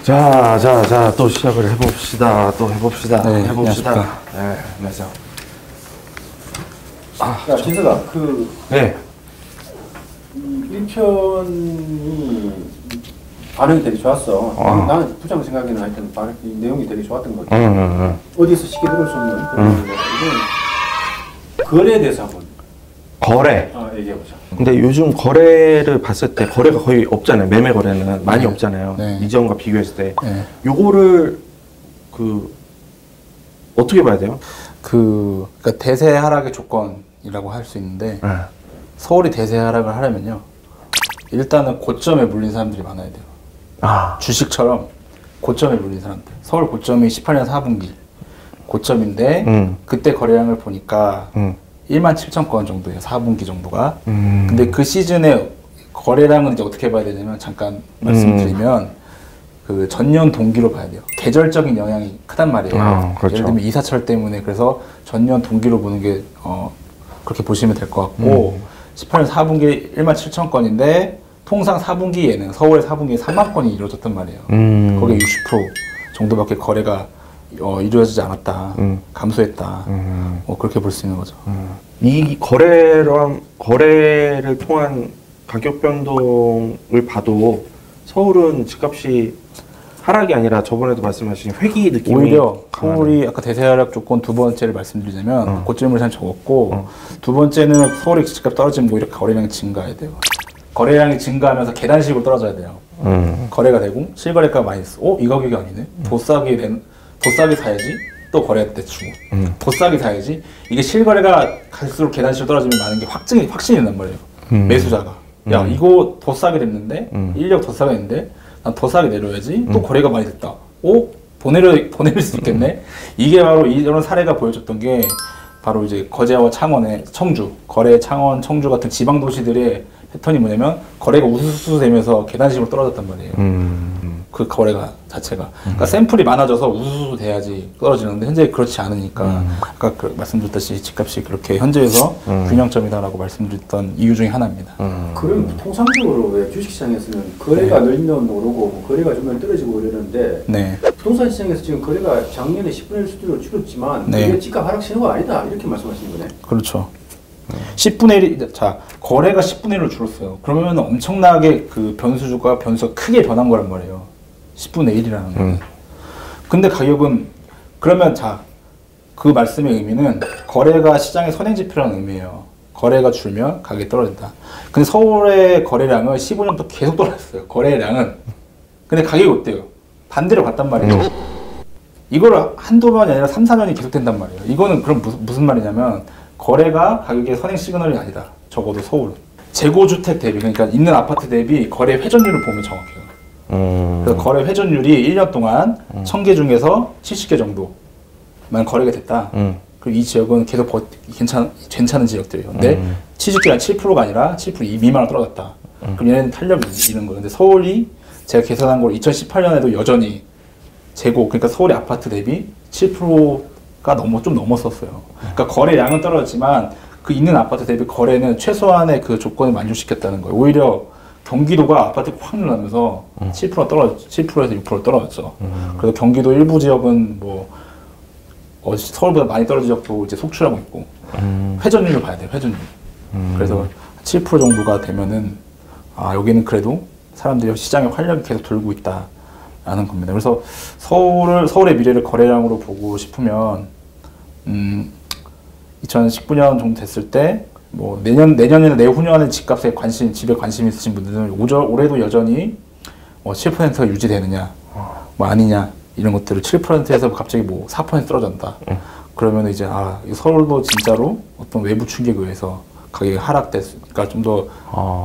자, 또 시작을 해봅시다. 네, 해봅시다. 네, 안녕하세요. 야, 진서가, 네. 1편이 반응이 되게 좋았어. 나는 부장 생각에는 하여튼 이 내용이 되게 좋았던 것 같아. 어디서 쉽게 들을 수 없는 그런 거래에 대해서 한번. 거래. 얘기해보자. 근데 요즘 거래를 봤을 때 거래가 거의 없잖아요. 매매 거래는 많이 없잖아요. 네. 이전과 비교했을 때. 네. 요거를 어떻게 봐야 돼요? 그러니까 대세 하락의 조건이라고 할 수 있는데 서울이 대세 하락을 하려면요. 일단은 고점에 물린 사람들이 많아야 돼요. 주식처럼 고점에 물린 사람들. 서울 고점이 18년 4분기 고점인데 그때 거래량을 보니까 17,000건 정도예요. 4분기 정도가. 근데 그 시즌에 거래량은 이제 어떻게 봐야 되냐면 잠깐 말씀드리면 그 전년 동기로 봐야 돼요. 계절적인 영향이 크단 말이에요. 그렇죠. 예를 들면 이사철 때문에 그래서 전년 동기로 보는 게 그렇게 보시면 될 것 같고 18년 4분기 17,000건인데 통상 4분기에는 서울의 4분기에 3만 건이 이루어졌단 말이에요. 거기에 60% 정도밖에 거래가 이루어지지 않았다. 감소했다. 그렇게 볼 수 있는 거죠. 이 거래를 통한 가격 변동을 봐도 서울은 집값이 하락이 아니라 저번에도 말씀하신 회귀 느낌이 오히려 서울이 아까 대세 하락 조건 두 번째를 말씀드리자면 고점을 잘 적었고 두 번째는 서울의 집값 떨어지면 오히려 거래량이 증가해야 돼요. 거래량이 증가하면서 계단식으로 떨어져야 돼요. 거래가 되고 실거래가가 많이 있어. 이 가격이 아니네. 더 싸게 사야지. 또 거래할 때 주고 더 싸게 사야지. 이게 실거래가 갈수록 계단식으로 떨어지면 많은 게 확신이 된단 말이에요. 매수자가 야 이거 더 싸게 됐는데 인력 더 싸게 했는데 난 더 싸게 내려야지. 또 거래가 많이 됐다. 보내릴 수 있겠네. 이게 바로 이런 사례가 보여줬던 게 바로 이제 거제와 창원의 청주, 거래 창원, 청주 같은 지방 도시들의 패턴이 뭐냐면 거래가 우수수 되면서 계단식으로 떨어졌단 말이에요. 그 거래가 자체가. 그러니까 샘플이 많아져서 우수수 돼야지 떨어지는데 현재 그렇지 않으니까 아까 말씀드렸듯이 집값이 그렇게 현재에서 균형점이다라고 말씀드렸던 이유 중에 하나입니다. 그럼 통상적으로 왜 주식시장에서는 거래가 늘면 오르고 거래가 좀 떨어지고 이러는데 부동산 시장에서 지금 거래가 작년에 10분의 1 수준으로 줄었지만 그게 집값 하락 신호가 아니다 이렇게 말씀하시는 거네. 그렇죠. 10분의 1, 자, 거래가 10분의 1로 줄었어요. 그러면 엄청나게 그 변수가 크게 변한 거란 말이에요. 10분의 1이라는 거. 근데 가격은, 그러면 자, 그 말씀의 의미는 거래가 시장의 선행지표라는 의미예요. 거래가 줄면 가격이 떨어진다. 근데 서울의 거래량은 15년부터 계속 떨어졌어요. 거래량은. 근데 가격이 어때요? 반대로 갔단 말이에요. 이걸 한두 번이 아니라 3, 4년이 계속 된단 말이에요. 이거는 그럼 무슨 말이냐면 거래가 가격의 선행 시그널이 아니다. 적어도 서울은. 재고주택 대비, 그러니까 있는 아파트 대비 거래 회전율을 보면 정확해요. 그래서 거래 회전율이 1년 동안 1000개 중에서 70개 정도만 거래가 됐다. 그리고 이 지역은 계속 괜찮은 지역들이에요. 근데 70개가 7%가 아니라 7% 미만으로 떨어졌다. 그럼 얘네는 탄력이 있는 거예요. 근데 서울이 제가 계산한 걸 2018년에도 여전히 재고, 그러니까 서울의 아파트 대비 7%가 좀 넘었었어요. 그러니까 거래량은 떨어졌지만 그 있는 아파트 대비 거래는 최소한의 그 조건을 만족시켰다는 거예요. 오히려 경기도가 아파트가 확 늘어나면서 7%에서 6% 떨어졌죠. 그래서 경기도 일부 지역은 서울보다 많이 떨어진 지역도 이제 속출하고 있고 회전율을 봐야 돼요. 회전율. 그래서 7% 정도가 되면은 여기는 그래도 사람들이 시장에 활력이 계속 돌고 있다라는 겁니다. 그래서 서울의 미래를 거래량으로 보고 싶으면 2019년 정도 됐을 때 내년이나 내후년에 집에 관심 있으신 분들은 올해도 여전히 7%가 유지되느냐, 아니냐, 이런 것들을 7%에서 갑자기 4% 떨어진다. 그러면 이제, 서울도 진짜로 어떤 외부 충격에 의해서 가격이 하락됐으니까 좀 더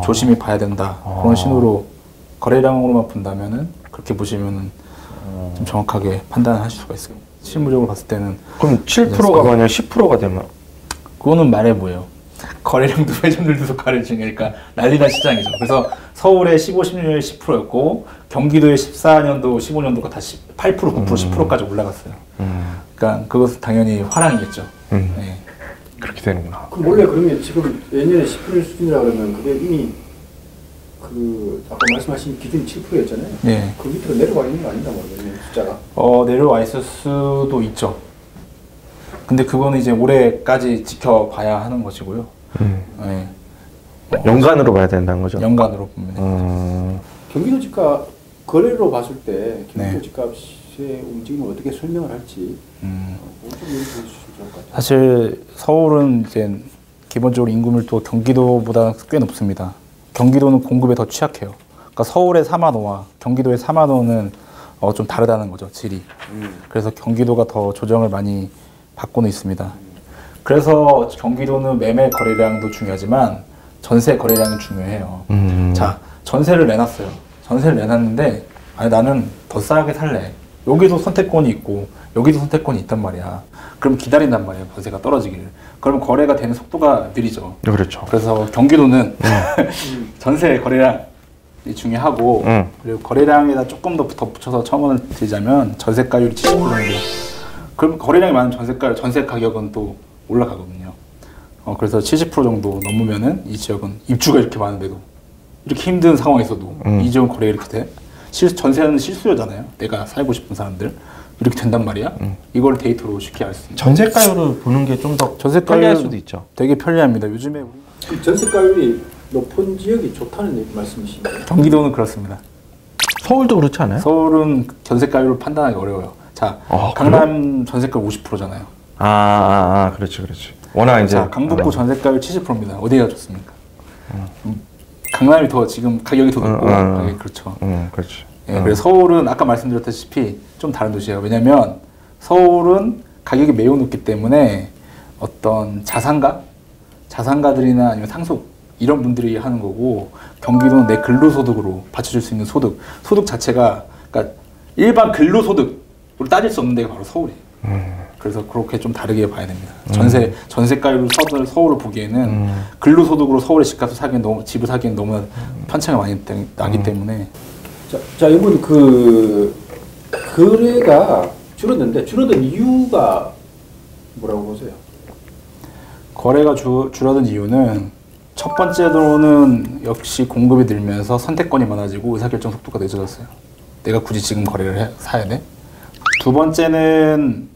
조심히 봐야 된다. 그런 신호로 거래량으로만 본다면은, 그렇게 보시면은 좀 정확하게 판단하실 수가 있어요. 실무적으로 봤을 때는. 그럼 7%가 만약 10%가 되면? 그거는 말해 뭐예요. 거래량도 회전율도 속하를 중이니까 난리난 시장이죠. 그래서 서울의 15, 16년에 10%였고 경기도의 14년도, 15년도가 다 8%, 9%, 10%까지 올라갔어요. 그러니까 그것은 당연히 화랑이겠죠. 네. 그렇게 되는구나. 그럼 원래 그러면 지금 내년에 10% 수준이라 그러면 그게 이미 그 아까 말씀하신 기준이 7%였잖아요. 네. 그 밑으로 내려와 있는 거 아닌가 모르겠네요. 숫자가. 내려와 있을 수도 있죠. 근데 그거는 이제 올해까지 지켜봐야 하는 것이고요. 네. 연간으로 봐야 된다는 거죠? 연간으로 보면. 경기도 집값 거래로 봤을 때 경기도 네. 집값의 움직임을 어떻게 설명을 할지 좀 얘기해 주시면 좋을 것 같아요. 사실 서울은 이제 기본적으로 인구 밀도 경기도보다 꽤 높습니다. 경기도는 공급에 더 취약해요. 그러니까 서울의 4만 호와 경기도의 4만 호는 좀 다르다는 거죠, 질이. 그래서 경기도가 더 조정을 많이 받고는 있습니다. 그래서 경기도는 매매 거래량도 중요하지만 전세 거래량이 중요해요. 자, 전세를 내놨어요. 전세를 내놨는데 아니 나는 더 싸게 살래. 여기도 선택권이 있고 여기도 선택권이 있단 말이야. 그럼 기다린단 말이에요. 전세가 떨어지기를. 그러면 거래가 되는 속도가 느리죠. 그렇죠. 그래서 경기도는 전세 거래량이 중요하고 그리고 거래량에다 조금 더 붙여서 첨언을 드리자면 전세가율이 70% 정도. 그럼 거래량이 많은 전세 가격은 또 올라가거든요. 그래서 70% 정도 넘으면은 이 지역은 입주가 이렇게 많은데도 이렇게 힘든 상황에서도 이 지역은 거래가 이렇게 돼. 전세는 실수요잖아요. 내가 살고 싶은 사람들 이렇게 된단 말이야. 이걸 데이터로 쉽게 알 수 있는. 전세가율을 보는 게 좀 더 편리할 수도 있죠. 되게 편리합니다. 요즘에 전세가율이 높은 지역이 좋다는 말씀이신가요? 경기도는 그렇습니다. 서울도 그렇지 않아요? 서울은 전세가율을 판단하기 어려워요. 자, 강남 전세가율 50%잖아요. 그렇지. 워낙 이제. 자, 강북구 전세가율 70%입니다. 어디가 좋습니까? 강남이 더 지금 가격이 더 높고 가격이 그렇죠. 그렇지. 예, 그래서 서울은 아까 말씀드렸다시피 좀 다른 도시예요. 왜냐면 서울은 가격이 매우 높기 때문에 어떤 자산가들이나 아니면 상속 이런 분들이 하는 거고 경기도는 내 근로소득으로 받쳐줄 수 있는 소득 자체가 그러니까 일반 근로소득으로 따질 수 없는 데가 바로 서울이에요. 그래서 그렇게 좀 다르게 봐야 됩니다. 전세가율로 서울을 보기에는 근로소득으로 서울의 집값을 집을 사기엔 너무 편차가 많이 나기 때문에. 자, 이번 그 거래가 줄었는데 줄어든 이유가 뭐라고 보세요? 거래가 줄어든 이유는 첫 번째로는 역시 공급이 늘면서 선택권이 많아지고 의사결정 속도가 늦어졌어요. 내가 굳이 지금 거래를 사야 돼? 두 번째는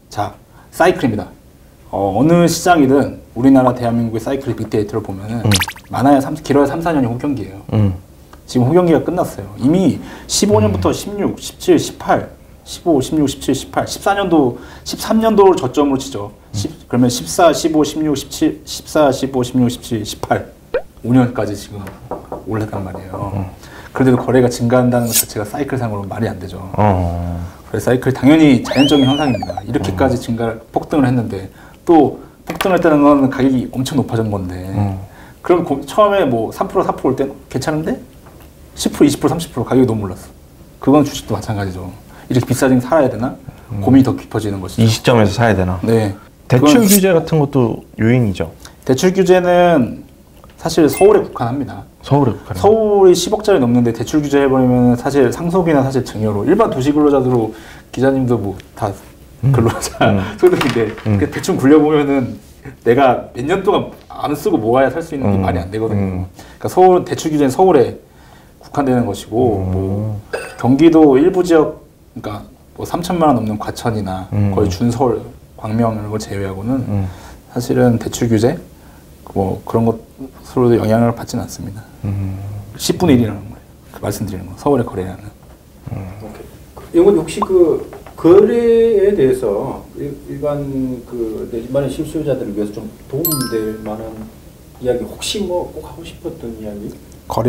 사이클입니다. 어느 시장이든 우리나라 대한민국의 사이클 빅데이터를 보면은 많아야 길어야 3, 4년이 호경기예요. 지금 호경기가 끝났어요. 이미 15년부터 16, 17, 18, 15, 16, 17, 18, 14년도, 13년도를 저점으로 치죠. 그러면 14, 15, 16, 17, 14, 15, 16, 17, 18, 5년까지 지금 올랐단 말이에요. 그런데도 거래가 증가한다는 것 자체가 사이클상으로 말이 안 되죠. 그래서 사이클 당연히 자연적인 현상입니다. 이렇게까지 폭등을 했는데 또 폭등했다는 건 가격이 엄청 높아진 건데 그럼 처음에 뭐 3%, 4% 올 땐 괜찮은데 10%, 20%, 30% 가격이 너무 올랐어. 그건 주식도 마찬가지죠. 이렇게 비싸지면 살아야 되나? 고민이 더 깊어지는 것이죠. 이 시점에서 사야 되나? 네. 대출 규제 같은 것도 요인이죠. 대출 규제는 사실 서울에 국한합니다. 서울이 10억짜리 넘는데 대출 규제 해버리면 사실 상속이나 사실 증여로 일반 도시 근로자들로 기자님도 뭐 다 근로자 소득인데 대충 굴려보면은 내가 몇 년 동안 안 쓰고 모아야 살 수 있는 게 말이 안 되거든요. 그러니까 서울 대출 규제는 서울에 국한되는 것이고 뭐 경기도 일부 지역 그러니까 뭐 3천만 원 넘는 과천이나 거의 준서울, 광명 걸 제외하고는 사실은 대출 규제 뭐 그런 것으로도 영향을 받지는 않습니다. 10분의 1이라는 거예요. 말씀드리는 거. 서울의 거래량은. 영훈이 혹시 그 거래에 대해서 일반 그 내집마련 실수요자들을 위해서 좀 도움될 만한 이야기 혹시 뭐 꼭 하고 싶었던 이야기?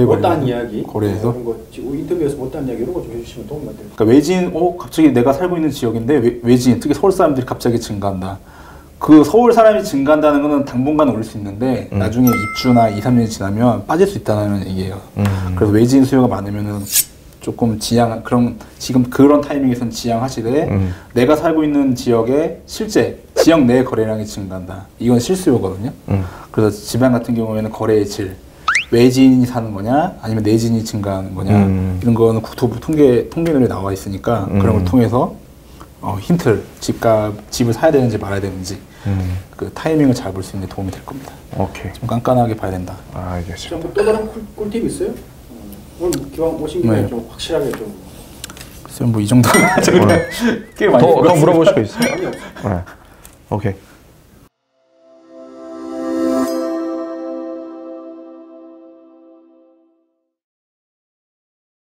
못다한 이야기? 거래에서? 그런 거 인터뷰에서 못다한 이야기 이런 거 좀 해주시면 도움이 많이 됩니다. 그러니까 외진, 갑자기 내가 살고 있는 지역인데 외진, 특히 서울 사람들이 갑자기 증가한다. 그 서울 사람이 증가한다는 거는 당분간 오를 수 있는데 나중에 입주나 2, 3년이 지나면 빠질 수 있다는 얘기예요. 그래서 외진 수요가 많으면은 조금 지금 그런 타이밍에선 지양하시되 내가 살고 있는 지역에 실제 지역 내 거래량이 증가한다. 이건 실수요거든요. 그래서 지방 같은 경우에는 거래의 질, 외진이 사는 거냐 아니면 내진이 증가하는 거냐 이런 거는 국토부 통계들이 나와 있으니까 그런 걸 통해서 힌트를 집을 사야 되는지 말아야 되는지 그 타이밍을 잘 볼 수 있는 데 도움이 될 겁니다. 오케이. 좀 깐깐하게 봐야 된다. 알겠습니다. 또 다른 꿀팁 있어요? 오늘 기왕 오신 김에 네. 좀 확실하게 좀. 글쎄요, 뭐 이 정도면 꽤 많이 더 물어보실 거 있어요? 감이 없어. 네. 오케이.